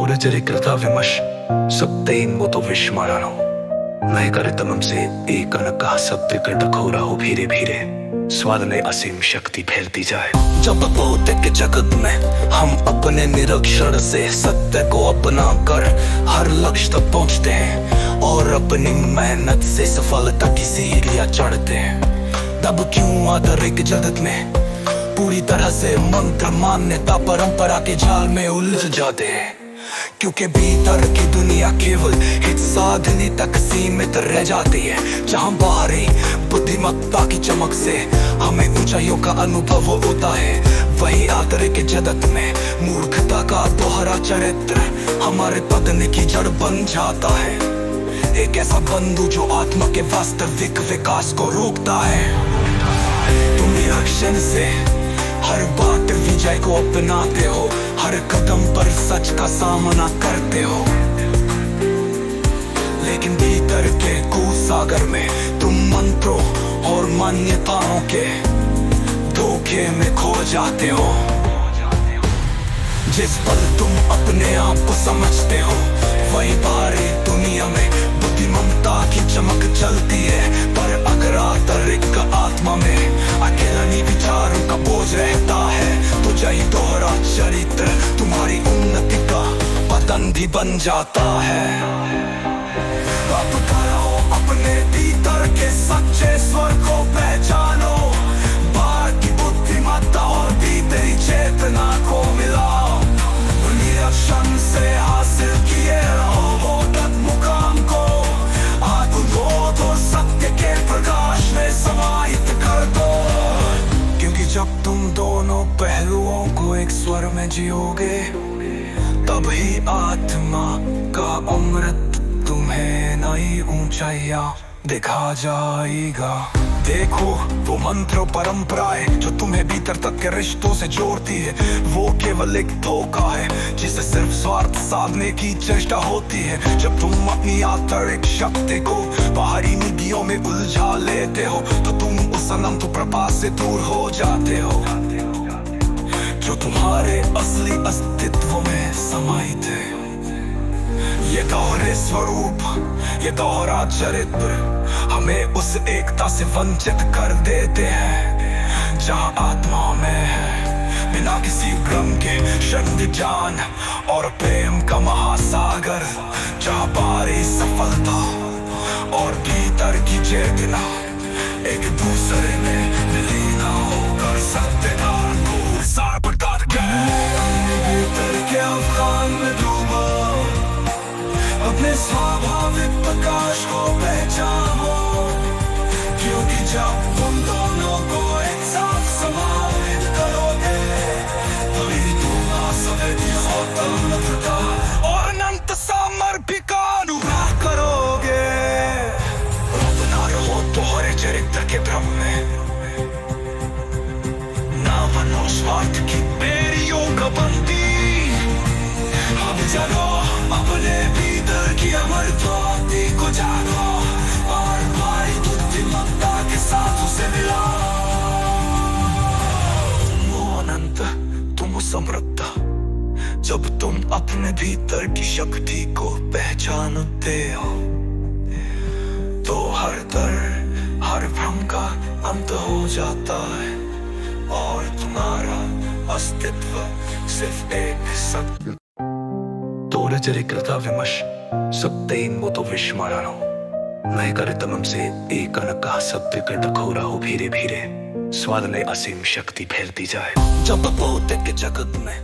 도래절이 그러다 विमश सब तेन वो तो विश मारानो नए करे तमम से एक का सब बिगड़ खोरा हो भीरे भीरे स्वाद ने असीम शक्ति फैलती जाए। जब भौतिक जगत में हम अपने निरीक्षण से सत्य को अपना कर हर लक्ष्य तक पहुंचते हैं और अपनी मेहनत से सफलता की सीढ़ियां चढ़ते हैं, तब क्यों आधुनिक जगत में पूरी तरह से मंत्र मान्यता परंपरा के जाल में उलझ जाते हैं? क्योंकि भीतर की दुनिया केवल हित साधने तक सीमित रह जाती है, जहां बाहरी बुद्धिमत्ता की चमक से हमें ऊंचाइयों का अनुभव होता है, वही आंतरिक जगत में मूर्खता का दोहरा चरित्र हमारे पतन की जड़ बन जाता है। एक ऐसा बंधु जो आत्मा के वास्तविक विकास को रोकता है। तुम निरीक्षण से हर बात विजय को अपनाते हो, हर कदम पर सच का सामना करते हो, लेकिन भीतर के कुसागर में तुम मंत्रों और मान्यताओं के धोखे में खो जाते हो। जिस पल तुम अपने आप को समझते हो वही बाहरी दुनिया में बुद्धिमत्ता की चमक चलती है, पर अगर आंतरिक आत्मा में अकेलानी विचारों का बोझ रहता है तो यही दोहरा चरित्र तुम्हारी उन्नति का पतन भी बन जाता है। अब करो अपने भीतर के सच्चे स्वर को पहचानो, बाहर की बुद्धिमत्ता और भीतरी चेतना को मिलाओ, निरीक्षण से हासिल किए रहो वो तक मुकाम को आत्मबोध और सत्य के प्रकाश में समाहित कर दो। क्योंकि जब तुम दोनों पहलुओं को एक स्वर में जियोगे तब ही आत्मा का अमृत तुम्हें नई ऊंचाइयां दिखा जाएगा। देखो वो मंत्र परंपराएं जो तुम्हें भीतर तक के रिश्तों से जोड़ती है, वो केवल एक धोखा है जिसे सिर्फ स्वार्थ साधने की चेष्टा होती है। जब तुम अपनी आंतरिक शक्ति को बाहरी नीतियों में उलझा लेते हो तो तुम उस अनंत प्रभा से दूर हो जाते हो जो तुम्हारे असली अस्तित्व में समाहित है। ये दोहरे स्वरूप, ये दोहरा चरित्र हमें उस एकता से वंचित कर देते हैं जहां आत्मा में है बिना किसी भ्रम के शक्ति ज्ञान और प्रेम का महासागर, जहां बाहरी सफलता और भीतर की चेतना एक दूसरे में विलीन होकर सत्यनारायण को सार प्रदान भीतर के अफगान में डूबो, अपने स्वाभाविक प्रकाश को पहचानो, क्योंकि जब तुम दोनों को एक साथ समाहित करोगे तभी तुम आसवेदी स्वतंत्रता और अनंत समर्पण का अनुभव करोगे। अपना रहो दोहरे चरित्र के भ्रम में, ना बनो स्वार्थ की बेड़ियों का बंदी। अब चलो अपने भीतर की अमरत्वादी को जानो और भारी बुद्धिमत्ता के साथ उसे मिलाओ। तुम वो अनंत, तुम वो समृद्धता, जब तुम अपने भीतर की शक्ति को पहचानते हो तो हर डर हर भ्रम का अंत हो जाता है और तुम्हारा अस्तित्व सिर्फ एक सत्य 도래절이 그러다 विमश सब तेन वो तो विश मारानो नए करे तमम से एक का सब बिगड़ खोरा हो भीरे भीरे स्वाद ने असीम शक्ति फैलती जाए। जब भौतिक जगत में